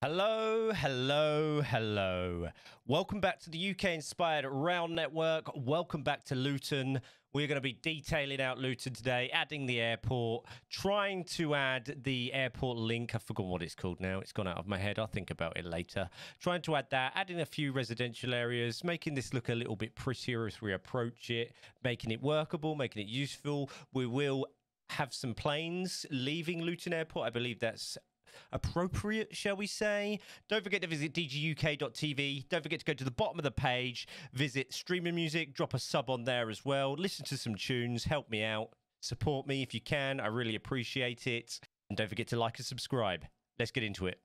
Hello, hello, hello. Welcome back to the UK-inspired Round Network. Welcome back to Luton. We're going to be detailing out Luton today, adding the airport, trying to add the airport link. I've forgotten what it's called now. It's gone out of my head. I'll think about it later. Trying to add that, adding a few residential areas, making this look a little bit prettier as we approach it, making it workable, making it useful. We will have some planes leaving Luton Airport. I believe that's appropriate, shall we say. Don't forget to visit dguk.tv. Don't forget to go to the bottom of the page, visit streaming music, drop a sub on there as well, listen to some tunes, help me out, support me if you can. I really appreciate it. And don't forget to like and subscribe. Let's get into it.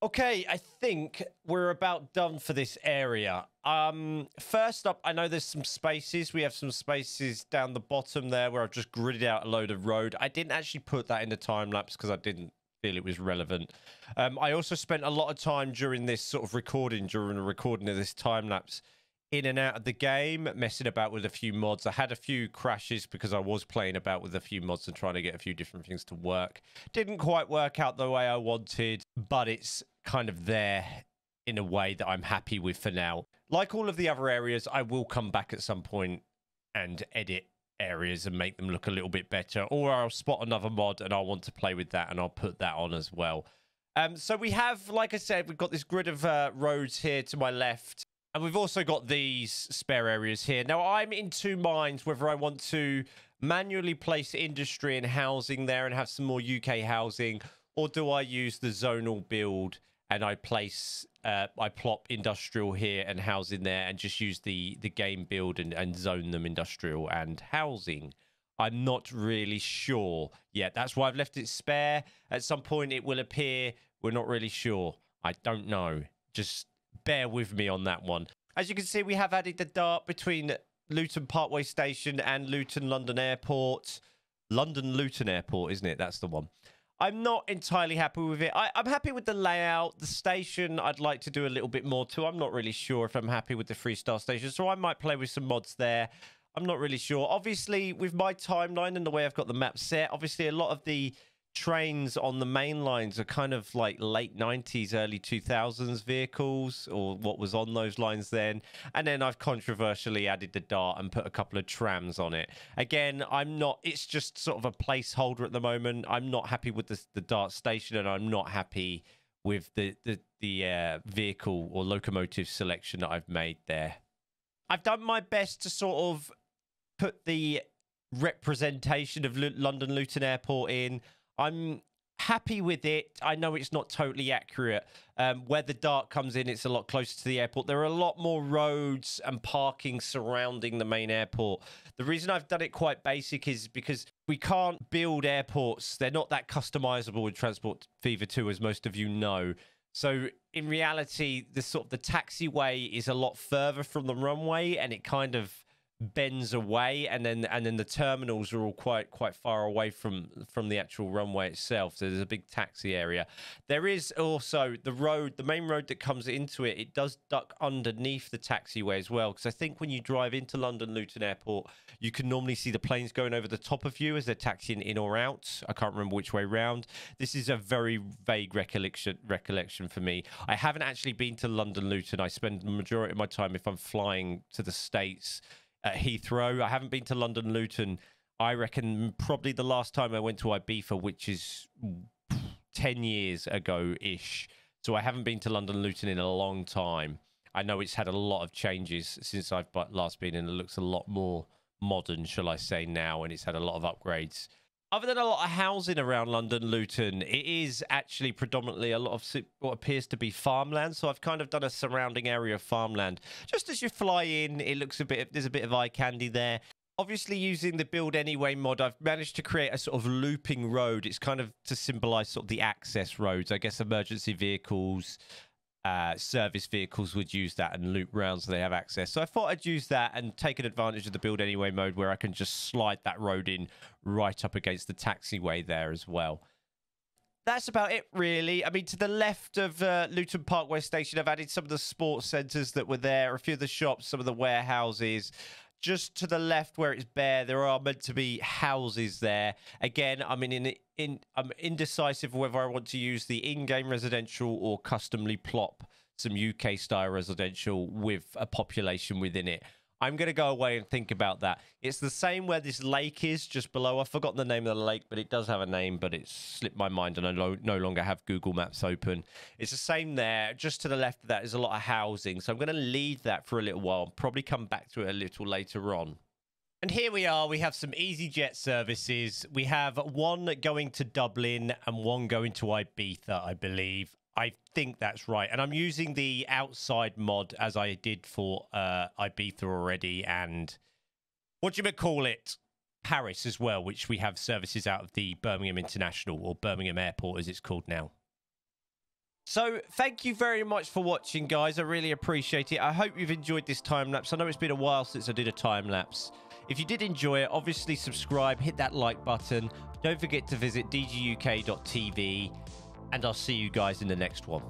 Okay, I think we're about done for this area. First up, I know there's some spaces. We have some spaces down the bottom there where I've just gridded out a load of road. I didn't actually put that in the time lapse because I didn't feel it was relevant. I also spent a lot of time during this sort of recording, during the recording of this time lapse, in and out of the game, messing about with a few mods. I had a few crashes because I was playing about with a few mods and trying to get a few different things to work. Didn't quite work out the way I wanted, but it's kind of there in a way that I'm happy with for now. Like all of the other areas, I will come back at some point and edit areas and make them look a little bit better, or I'll spot another mod and I'll want to play with that and I'll put that on as well. So we have, like I said, we've got this grid of roads here to my left. And we've also got these spare areas here. Now, I'm in two minds whether I want to manually place industry and housing there and have some more UK housing, or do I use the zonal build and I place, I plop industrial here and housing there and just use the game build and zone them industrial and housing. I'm not really sure yet. That's why I've left it spare. At some point, it will appear. We're not really sure. I don't know. Just bear with me on that one. As you can see, we have added the dart between Luton Parkway Station and Luton London Airport. London Luton Airport, isn't it? That's the one. I'm not entirely happy with it. I'm happy with the layout. The station, I'd like to do a little bit more to. I'm not really sure if I'm happy with the 3-star station, so I might play with some mods there. I'm not really sure. Obviously, with my timeline and the way I've got the map set, obviously a lot of the trains on the main lines are kind of like late 90s, early 2000s vehicles, or what was on those lines then. And then I've controversially added the dart and put a couple of trams on it. Again, I'm not, it's just sort of a placeholder at the moment. I'm not happy with the dart station, and I'm not happy with the vehicle or locomotive selection that I've made there. I've done my best to sort of put the representation of London Luton Airport in. I'm happy with it. I know it's not totally accurate. Where the dart comes in, it's a lot closer to the airport. There are a lot more roads and parking surrounding the main airport. The reason I've done it quite basic is because we can't build airports. They're not that customizable with Transport Fever 2, as most of you know. So in reality, the taxiway is a lot further from the runway, and it kind of bends away, and then the terminals are all quite far away from the actual runway itself. So there's a big taxi area. There is also the main road that comes into it. It does duck underneath the taxiway as well, because I think when you drive into London Luton Airport, you can normally see the planes going over the top of you as they're taxiing in or out. I can't remember which way round. This is a very vague recollection for me. I haven't actually been to London Luton. I spend the majority of my time, if I'm flying to the States, at Heathrow. I haven't been to London Luton. I reckon probably the last time I went to Ibiza, which is 10 years ago-ish. So I haven't been to London Luton in a long time. I know it's had a lot of changes since I've last been in. It looks a lot more modern, shall I say, now, and it's had a lot of upgrades. Other than a lot of housing around London Luton, it is actually predominantly a lot of what appears to be farmland. So I've kind of done a surrounding area of farmland. Just as you fly in, it looks there's a bit of eye candy there. Obviously, using the Build Anyway mod, I've managed to create a sort of looping road. It's kind of to symbolize sort of the access roads. I guess emergency vehicles, service vehicles would use that and loop round so they have access. So I thought I'd use that and take an advantage of the Build Anyway mode, where I can just slide that road in right up against the taxiway there as well. That's about it, really. I mean, to the left of Luton Parkway Station, I've added some of the sports centres that were there, a few of the shops, some of the warehouses. Just to the left where it's bare, there are meant to be houses there. Again, I'm I'm indecisive whether I want to use the in-game residential or customly plop some UK-style residential with a population within it. I'm going to go away and think about that. It's the same where this lake is, just below. I've forgotten the name of the lake, but it does have a name, but it's slipped my mind, and I no longer have Google Maps open. It's the same there. Just to the left of that is a lot of housing, so I'm going to leave that for a little while. I'll probably come back to it a little later on. And here we are. We have some EasyJet services. We have one going to Dublin and one going to Ibiza, I believe. I think that's right. And I'm using the outside mod as I did for Ibiza already. And what do you call it? Paris as well, which we have services out of the Birmingham International, or Birmingham Airport as it's called now. So thank you very much for watching, guys. I really appreciate it. I hope you've enjoyed this time lapse. I know it's been a while since I did a time lapse. If you did enjoy it, obviously subscribe, hit that like button. Don't forget to visit dguk.tv, and I'll see you guys in the next one.